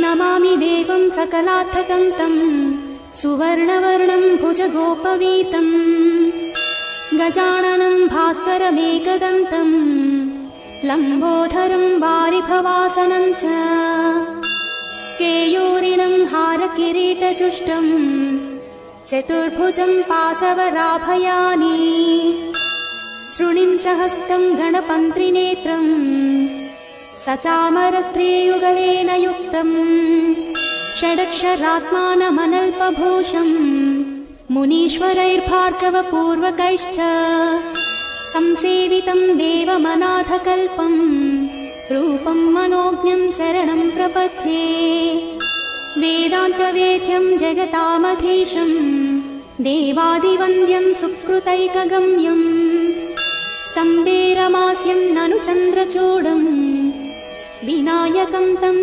नमामि देवं सकलार्थकं तं सुवर्णवर्णं भुजगोपवीतं गजाननं भास्करमेकदन्तं लम्बोदरं वारिभवासनं च केयूरिणं हारकिरीटजुष्टं चतुर्भुजं पाशवराभयानि शृणिं च हस्तं गणपन्त्रिनेत्रं सचामरस्त्रीयुगलेन युक्तं षडक्षरात्मानमनल्पभूषं मुनीश्वरैर्भार्गवपूर्वकैश्च संसेवितं देवमनाथकल्पं रूपं मनोज्ञं शरणं प्रपद्ये वेदान्तवेद्यं जगतामधीशं देवादिवन्द्यं सुकृतैकगम्यं स्तम्भे रमास्यं ननु चन्द्रचूडं विनायकं तं